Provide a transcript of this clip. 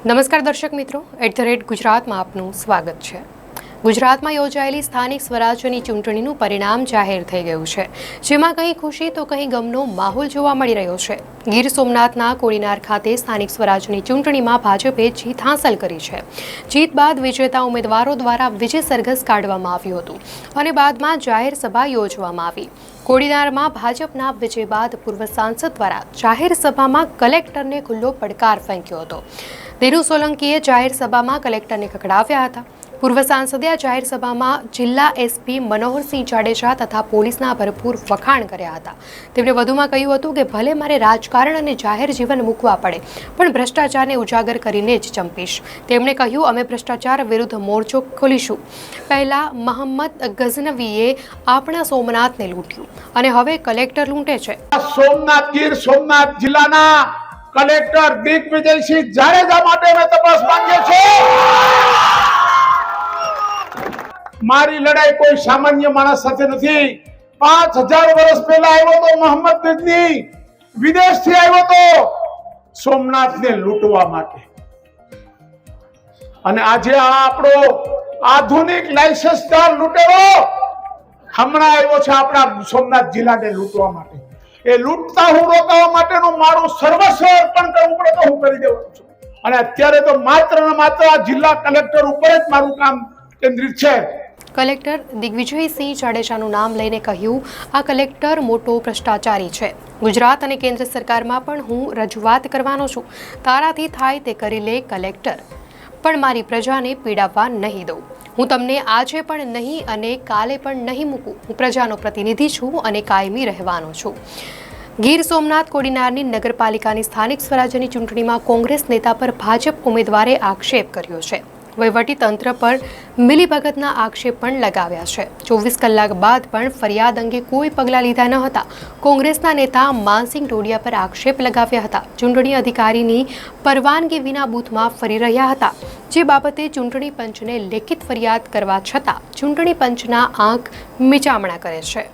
નમસ્કાર દર્શક મિત્રો, @ગુજરાતમાં આપનું સ્વાગત છે। ગુજરાતમાં યોજાયેલી સ્થાનિક સ્વરાજ્યની ચૂંટણીનું પરિણામ જાહેર થઈ ગયું છે, જેમાં કંઈ ખુશી તો કંઈ ગમનો માહોલ જોવા મળી રહ્યો છે। ગીર સોમનાથના કોડીનાર ખાતે સ્થાનિક સ્વરાજ્યની ચૂંટણીમાં ભાજપે જીત હાંસલ કરી છે। જીત બાદ વિજેતા ઉમેદવારો દ્વારા વિજય સરઘસ કાઢવામાં આવ્યું હતું અને બાદમાં જાહેર સભા યોજવામાં આવી। કોડીનારમાં ભાજપના વિજય બાદ પૂર્વ સાંસદ દ્વારા જાહેર સભામાં કલેક્ટરને ખુલ્લો પડકાર ફેંક્યો હતો। ધીરુ સોલંકીએ જાહેર સભામાં કલેક્ટરને ખખડાવ્યા હતા। પૂર્વ સાંસદે જાહેર સભામાં જિલ્લા એસપી મનોહરસિંહ જાડેજા તથા પોલીસના ભરપૂર વખાણ કર્યા હતા। તેમણે વધુમાં કહ્યું હતું કે ભલે મારે રાજકારણ અને જાહેર જીવન મૂકવા પડે, પણ ભ્રષ્ટાચારને ઉજાગર કરીને જ ચંપીશ। તેમણે કહ્યું, અમે ભ્રષ્ટાચાર વિરુદ્ધ મોરચો ખોલીશું। પહેલા મોહમ્મદ ગઝનવીએ આપણા સોમનાથને લૂંટ્યું અને હવે કલેક્ટર લૂંટે છે। સોમનાથ ગીર સોમનાથ જિલ્લાના કલેક્ટર દિગ્વિજયસિંહ જાડેજા માટે અમે તપાસ માંગીએ છીએ। મારી લડાઈ કોઈ સામાન્ય માણસ સાથે નથી। 5000 વર્ષ પહેલા આવ્યો તો મોહમ્મદ ગઝની, વિદેશથી આવ્યો તો સોમનાથને લૂંટવા માટે, અને આજે આ આપણો આધુનિક લાયસન્સદાર લૂંટેરો હમણાં આવ્યો છે આપણા સોમનાથ જિલ્લાને લૂંટવા માટે। એ લૂંટતા હું રોકવા માટેનું મારું સર્વસ્વ અર્પણ કરવું પડે તો હું કરી દેવાનું છું, અને અત્યારે તો માત્ર ને માત્ર આ જિલ્લા કલેક્ટર ઉપર જ મારું કામ કેન્દ્રિત છે। કલેક્ટર દિગ્વિજયસિંહ જાડેજાનું નામ લઈને કહ્યું, આ કલેક્ટર મોટો ભ્રષ્ટાચારી છે। ગુજરાત અને કેન્દ્ર સરકારમાં પણ હું રજૂઆત કરવાનો છું। તારાથી થાય તે કરી લે કલેક્ટર, પણ મારી પ્રજાને પીડાવવા નહીં દઉં। હું તમને આજે પણ નહીં અને કાલે પણ નહીં મૂકું। હું પ્રજાનો પ્રતિનિધિ છું અને કાયમી રહેવાનો છું। ગીર સોમનાથ કોડીનારની નગરપાલિકાની સ્થાનિક સ્વરાજ્યની ચૂંટણીમાં કોંગ્રેસ નેતા પર ભાજપ ઉમેદવારે આક્ષેપ કર્યો છે। વહીવટી તંત્ર પર મિલીભગતના આક્ષેપ પણ લગાવ્યા છે। 24 કલાક બાદ પણ ફરિયાદ અંગે કોઈ પગલાં લીધા ન હતા। કોંગ્રેસના નેતા માનસિંહ ટોડિયા પર આક્ષેપ લગાવ્યા હતા। ચૂંટણી અધિકારીની પરવાનગી વિના બૂથમાં ફરી રહ્યા હતા, જે બાબતે ચૂંટણી પંચને લેખિત ફરિયાદ કરવા છતાં ચૂંટણી પંચના આંખ મીચામણા કરે છે।